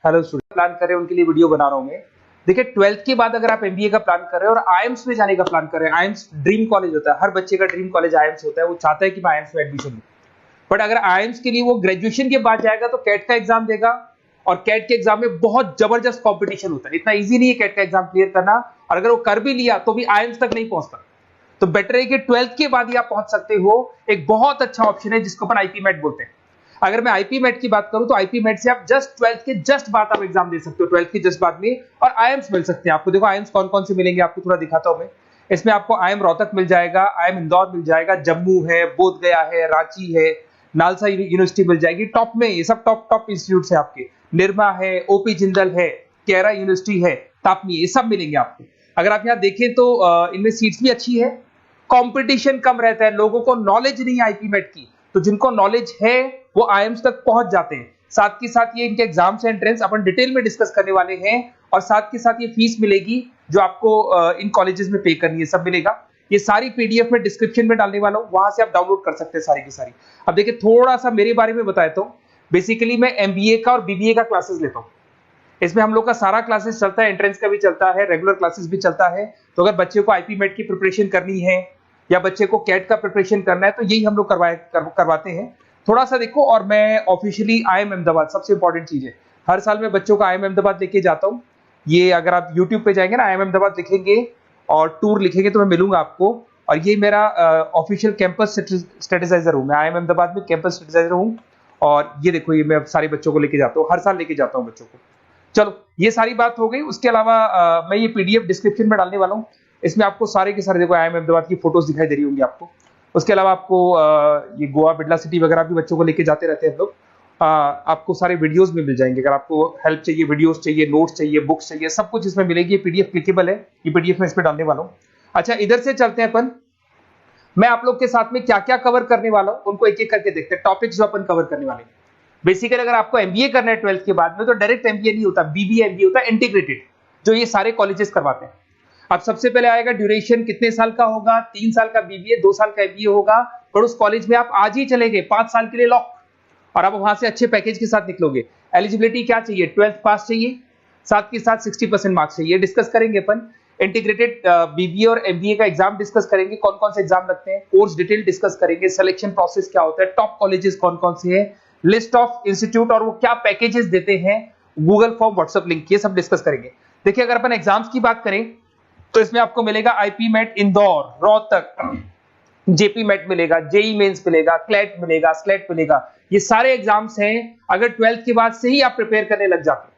Hello student, plan कर रहे हैं उनके लिए वीडियो बना रहा हूं मैं। देखिए 12th के बाद अगर आप एमबीए का प्लान कर रहे हैं और आईएम्स में जाने का प्लान कर रहे हैं, आईएम्स ड्रीम कॉलेज होता है, हर बच्चे का ड्रीम कॉलेज आईएम्स होता है, वो चाहता है कि मैं आईएम्स में एडमिशन लूं। बट अगर आईएम्स के लिए वो ग्रेजुएशन के बाद जाएगा तो कैट का एग्जाम देगा, और कैट के एग्जाम में बहुत जबरदस्त कॉम्पिटिशन होता है, इतना ईजी नहीं है कैट का एग्जाम क्लियर करना, और अगर वो कर भी लिया तो भी आईएम्स तक नहीं पहुंचता। तो बेटर है कि 12th के बाद ही आप पहुंच सकते हो। एक बहुत अच्छा ऑप्शन है जिसको अपन आईपी मेट बोलते हैं। अगर मैं आईपी मेट की बात करूं तो आईपी मेट से आप जस्ट 12th के जस्ट बाद आप एग्जाम दे सकते हो, 12th के जस्ट बाद में, और आईएम्स मिल सकते हैं आपको। देखो आईएम्स कौन कौन से मिलेंगे आपको थोड़ा दिखाता हूं मैं। इसमें आपको आईएम रोहतक मिल जाएगा, आईएम इंदौर मिल जाएगा, जम्मू है, बोधगया है, रांची है, नालसा यूनिवर्सिटी मिल जाएगी। टॉप में ये सब टॉप इंस्टीट्यूट है आपके, निर्मा है, ओपी जिंदल है, केरा यूनिवर्सिटी है, तापनी, ये सब मिलेंगे आपको। अगर आप यहाँ देखें तो इनमें सीट्स भी अच्छी है, कंपटीशन कम रहता है, लोगों को नॉलेज नहीं है आईपी मेट की, तो जिनको नॉलेज है वो आईएम्स तक पहुंच जाते हैं। साथ के साथ ये इनके एग्जाम्स एंट्रेंस अपन डिटेल में डिस्कस करने वाले हैं, और साथ के साथ ये फीस मिलेगी जो आपको इन कॉलेजेस में पे करनी है, सब मिलेगा। ये सारी पीडीएफ में डिस्क्रिप्शन में डालने वाला हूं, वहां से आप डाउनलोड कर सकते हैं सारी की सारी। अब देखिए थोड़ा सा मेरे बारे में बताता हूं। बेसिकली मैं एमबीए का और बीबीए का क्लासेस लेता हूं। इसमें हम लोग का सारा क्लासेस चलता है, एंट्रेंस का भी चलता है, रेगुलर क्लासेस भी चलता है। तो अगर बच्चे को आईपी मेट की प्रिपरेशन करनी है या बच्चे को कैट का प्रिपरेशन करना है तो यही हम लोग करवाते हैं। थोड़ा सा देखो, और मैं ऑफिशियली आईएम अहमदाबाद, सबसे इंपॉर्टेंट चीज है, हर साल मैं बच्चों को आईएम अहमदाबाद लेके जाता हूँ। ये अगर आप यूट्यूब पे जाएंगे ना, आईएम अहमदाबाद लिखेंगे और टूर लिखेंगे तो मैं मिलूंगा आपको। और ये मेरा ऑफिशियल कैंपस स्ट्रेटेजाइजर हूँ, मैं आईएम अहमदाबाद में कैंपस स्ट्रेटेजाइजर हूँ। और ये देखो, ये मैं सारे बच्चों को लेके जाता हूँ, हर साल लेके जाता हूँ बच्चों को। चलो ये सारी बात हो गई। उसके अलावा मैं ये पीडीएफ डिस्क्रिप्शन में डालने वाला हूँ। इसमें आपको सारे के सारे, देखो आईएम अहमदाबाद की फोटोज दिखाई दे रही होंगी आपको। उसके अलावा आपको ये गोवा, बिरला सिटी वगैरह भी बच्चों को लेके जाते रहते हैं हम लोग। आपको सारे वीडियोस में मिल जाएंगे। अगर आपको हेल्प चाहिए, वीडियोस चाहिए, नोट्स चाहिए, बुक्स चाहिए, सब कुछ इसमें मिलेगी। ये पीडीएफ क्लिकेबल है, ये पीडीएफ में इसमें डालने वाला हूँ। अच्छा, इधर से चलते हैं अपन। मैं आप लोग के साथ में क्या क्या कवर करने वाला हूँ उनको एक एक करके देखते हैं, टॉपिक्स जो अपन कवर करने वाले हैं। बेसिकली अगर आपको एमबीए करना है 12th के बाद में, तो डायरेक्ट एमबीए नहीं होता, बीबीए एमबीए होता है, इंटीग्रेटेड, जो ये सारे कॉलेजेस करवाते हैं। अब सबसे पहले आएगा ड्यूरेशन, कितने साल का होगा, 3 साल का बीबीए, 2 साल का एमबीए होगा। और उस कॉलेज में आप आज ही चले गए 5 साल के लिए लॉक, और आप वहां से अच्छे पैकेज के साथ निकलोगे। एलिजिबिलिटी क्या चाहिए, 12th पास चाहिए, साथ के साथ 60% मार्क्स चाहिए। डिस्कस करेंगे अपन इंटीग्रेटेड बीबीए और एमबीए का एग्जाम डिस्कस करेंगे, कौन कौन से एग्जाम लगते हैं, कोर्स डिटेल डिस्कस करेंगे, सिलेक्शन प्रोसेस क्या होता है, टॉप कॉलेजेस कौन कौन से हैं, लिस्ट ऑफ इंस्टीट्यूट और वो क्या पैकेजेस देते हैं, गूगल फॉर्म, व्हाट्सएप लिंक, ये सब डिस्कस करेंगे। देखिए अगर अपन एग्जाम्स की बात करें तो इसमें आपको मिलेगा IP MAT Indore, Rohtak, JP MAT मिलेगा, जेई मेंस मिलेगा, क्लेट मिलेगा, स्लेट मिलेगा। ये सारे एग्जाम्स हैं। अगर 12th के बाद से ही आप प्रिपेयर करने लग जाते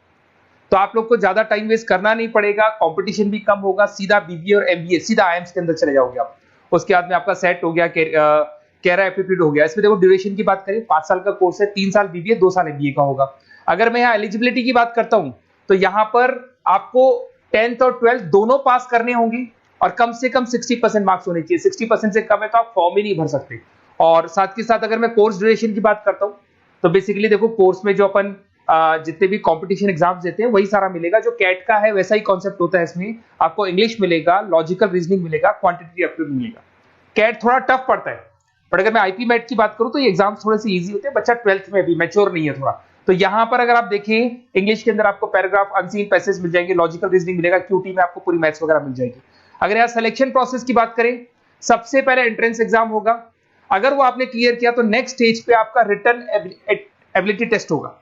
तो आप लोग को ज्यादा टाइम वेस्ट करना नहीं पड़ेगा, कंपटीशन भी कम होगा, सीधा बीबीए और एमबीए, सीधा आईएम्स के अंदर चले जाओगे आप। उसके बाद में आपका सेट हो गया, कैरा एप्टीट्यूड हो गया। इसमें देखो ड्यूरेशन की बात करें, 5 साल का कोर्स है, 3 साल बीबीए, 2 साल एमबीए का होगा। अगर मैं यहाँ एलिजिबिलिटी की बात करता हूँ तो यहाँ पर आपको 10th और 12th दोनों पास करने होंगे, और कम से कम 60% मार्क्स होने चाहिए। 60% से कम है तो आप फॉर्म ही नहीं भर सकते। और साथ के साथ अगर मैं कोर्स ड्यूरेशन की बात करता हूँ तो बेसिकली देखो, कोर्स में जो अपन जितने भी कंपटीशन एग्जाम्स देते हैं वही सारा मिलेगा। जो कैट का है वैसा ही कॉन्सेप्ट होता है। इसमें आपको इंग्लिश मिलेगा, लॉजिकल रीजनिंग मिलेगा, क्वांटिटेटिव एप्टीट्यूड मिलेगा। कैट थोड़ा टफ पड़ता है, बट अगर मैं आईपी मेट की बात करूं तो ये एग्जाम्स थोड़े से इजी होते हैं। बच्चा 12th में भी मैच्योर नहीं है थोड़ा, तो यहां पर अगर आप देखें इंग्लिश के अंदर आपको पैराग्राफ, अनसीन पैसेज मिल जाएंगे, लॉजिकल रीजनिंग मिलेगा, क्यूटी में आपको पूरी मैथ्स वगैरह मिल जाएगी। अगर यहाँ सिलेक्शन प्रोसेस की बात करें, सबसे पहले एंट्रेंस एग्जाम होगा। अगर वो आपने क्लियर किया तो नेक्स्ट स्टेज पे आपका रिटन एबिलिटी टेस्ट होगा।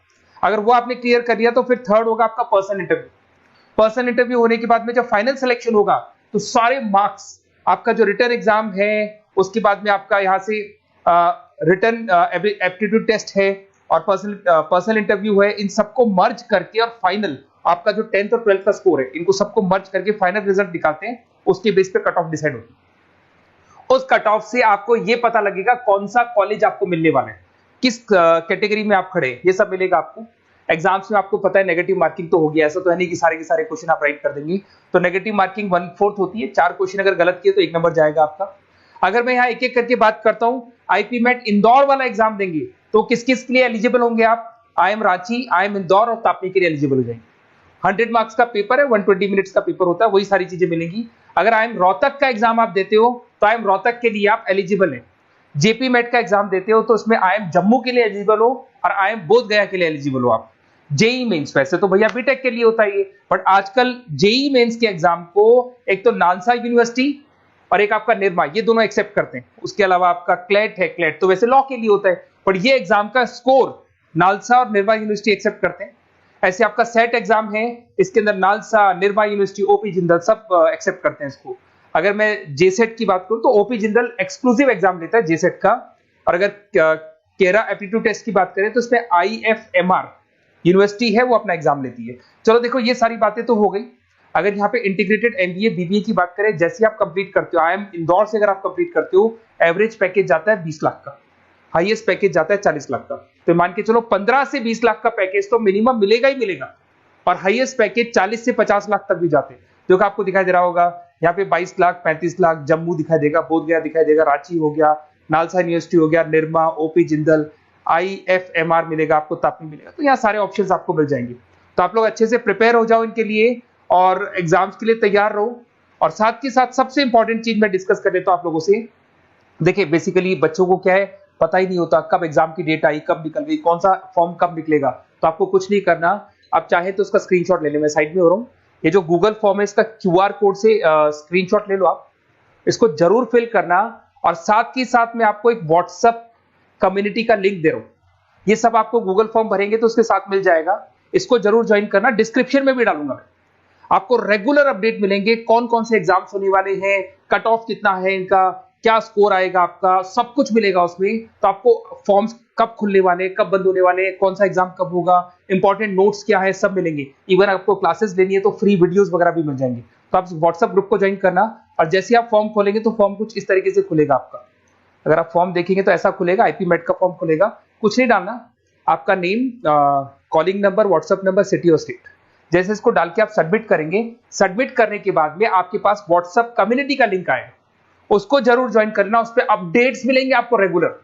अगर वो आपने क्लियर कर लिया तो फिर थर्ड होगा आपका पर्सनल इंटरव्यू। पर्सनल इंटरव्यू होने के बाद में जब फाइनल सिलेक्शन होगा तो सारे मार्क्स, आपका जो रिटन एग्जाम है, उसके बाद में आपका यहाँ से रिटन एप्टीट्यूड टेस्ट है और पर्सनल इंटरव्यू है, इन सबको मर्ज करके और फाइनल आपका जो 10th और 12th का स्कोर है, इनको सबको मर्ज करके फाइनल रिजल्ट निकालते हैं। उसके बेस पे कट ऑफ डिसाइड होती है। उस कट ऑफ से आपको ये पता लगेगा कौन सा कॉलेज आपको मिलने वाला है, किस कैटेगरी में आप खड़े, ये सब मिलेगा आपको। एग्जाम्स में आपको पता है नेगेटिव मार्किंग तो होगी, ऐसा तो है नहीं कि सारे के सारे क्वेश्चन आप राइट कर देंगे। तो नेगेटिव मार्किंग 1/4 होती है, 4 क्वेश्चन अगर गलत किए तो 1 नंबर जाएगा आपका। अगर मैं यहाँ एक एक करके बात करता हूँ, आईपी मेट इंदौर वाला एग्जाम देंगे तो किस किस के लिए एलिजिबल होंगे आप, आईएम रांची, आईएम इंदौर और तापनी के लिए एलिजिबल हो जाएंगे। 100 मार्क्स का पेपर है, 120 मिनट्स का पेपर होता है, वही सारी चीजें मिलेंगी। अगर आईएम रोहतक का एग्जाम आप देते हो तो आईएम रोहतक के लिए आप एलिजिबल है। जेपी मेट का एग्जाम देते हो तो उसमें आईएम जम्मू के लिए एलिजिबल हो और आईएम बोधगया के लिए एलिजिबल हो आप। जेई मेंस, वैसे तो भैया बीटेक के लिए होता है ये, बट आजकल जेई मेंस के एग्जाम को एक तो नालसा यूनिवर्सिटी और एक आपका निर्मा, ये दोनों एक्सेप्ट करते हैं। उसके अलावा आपका क्लेट है, क्लेट तो वैसे लॉ के लिए होता है, बट ये एग्जाम का स्कोर नालसा और निर्मा यूनिवर्सिटी एक्सेप्ट करते हैं। ऐसे आपका सेट एग्जाम है, इसके अंदर NALSA, Nirma university, OP Jindal सब एक्सेप्ट करते हैं इसको। अगर मैं जेसेट की बात करूं तो ओपी जिंदल एक्सक्लूसिव एग्जाम लेता है जेसेट का, और अगर केरा एप्टीट्यूड टेस्ट की बात करें तो इसमें आईएफएमआर यूनिवर्सिटी है वो अपना एग्जाम लेती है। चलो देखो ये सारी बातें तो हो गई। अगर यहाँ पे इंटीग्रेटेड एमबीए बीबीए की बात करें, जैसे आप कंप्लीट करते हो, आईएम इंदौर से अगर आप कंप्लीट करते हो, एवरेज पैकेज जाता है 20 लाख का, हाईएस्ट पैकेज जाता है 40 लाख का। तो मान के चलो 15 से 20 लाख का पैकेज तो मिनिमम मिलेगा ही मिलेगा, और हाईएस्ट पैकेज 40 से 50 लाख तक भी जाते हैं, जो कि आपको दिखाई दे रहा होगा यहाँ पे 22 लाख, 35 लाख, जम्मू दिखाई देगा, बोधगया दिखाई देगा, रांची हो गया, नालसा यूनिवर्सिटी हो गया, निर्मा, ओपी जिंदल, आईएफएमआर मिलेगा आपको, तापी मिलेगा। तो यहाँ सारे ऑप्शंस आपको मिल जाएंगे। तो आप लोग अच्छे से प्रिपेयर हो जाओ इनके लिए और एग्जाम्स के लिए तैयार रहो। और साथ के साथ सबसे इंपॉर्टेंट चीज मैं डिस्कस कर लेता हूं आप लोगों से। देखिए बेसिकली बच्चों को क्या है, पता ही नहीं होता कब एग्जाम की डेट आई, कब निकल गई, कौन सा फॉर्म कब निकलेगा। तो आपको कुछ नहीं करना, आप चाहे तो उसका स्क्रीनशॉट ले लें, मैं साइड में हो रहा हूँ। ये जो गूगल फॉर्म है इसका क्यूआर कोड से स्क्रीनशॉट ले लो, आप इसको जरूर फिल करना। और साथ के साथ मैं आपको एक व्हाट्सएप कम्युनिटी का लिंक दे रहा हूँ, ये सब आपको गूगल फॉर्म भरेंगे तो उसके साथ मिल जाएगा, इसको जरूर ज्वाइन करना। डिस्क्रिप्शन में भी डालूंगा, आपको रेगुलर अपडेट मिलेंगे, कौन कौन से एग्जाम्स होने वाले हैं, कट ऑफ कितना है इनका, क्या स्कोर आएगा आपका, सब कुछ मिलेगा उसमें। तो आपको फॉर्म्स कब खुलने वाले, कब बंद होने वाले, कौन सा एग्जाम कब होगा, इंपॉर्टेंट नोट्स क्या है, सब मिलेंगे। इवन आपको क्लासेस लेनी है तो फ्री वीडियोस वगैरह भी मिल जाएंगे। तो आप व्हाट्सएप ग्रुप को ज्वाइन करना, और जैसे आप फॉर्म खोलेंगे तो फॉर्म कुछ इस तरीके से खुलेगा आपका। अगर आप फॉर्म देखेंगे तो ऐसा खुलेगा, आईपी मेट का फॉर्म खुलेगा, कुछ नहीं डालना, आपका name, calling number, WhatsApp number, city और स्टेट, जैसे इसको डाल के आप सबमिट करेंगे। सबमिट करने के बाद में आपके पास व्हाट्सएप कम्युनिटी का लिंक आएगा, उसको जरूर ज्वाइन करना। उस पर अपडेट्स मिलेंगे आपको रेगुलर,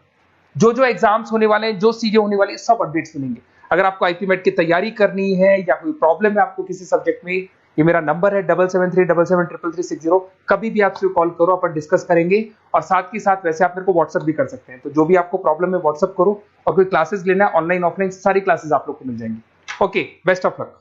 जो जो एग्जाम्स होने वाले हैं, जो चीजें होने वाली है, सब अपडेट्स मिलेंगे। अगर आपको आईपी मेट की तैयारी करनी है या कोई प्रॉब्लम है आपको किसी सब्जेक्ट में, ये मेरा नंबर है 7737733360, कभी भी आपसे कॉल करो, अपन डिस्कस करेंगे। और साथ के साथ वैसे आप मेरे को व्हाट्सएप भी कर सकते हैं, तो जो भी आपको प्रॉब्लम है व्हाट्सएप करो। और कोई क्लासेस लेना है ऑनलाइन ऑफलाइन, सारी क्लासेस आप लोग को मिल जाएंगी। Okay, best of luck.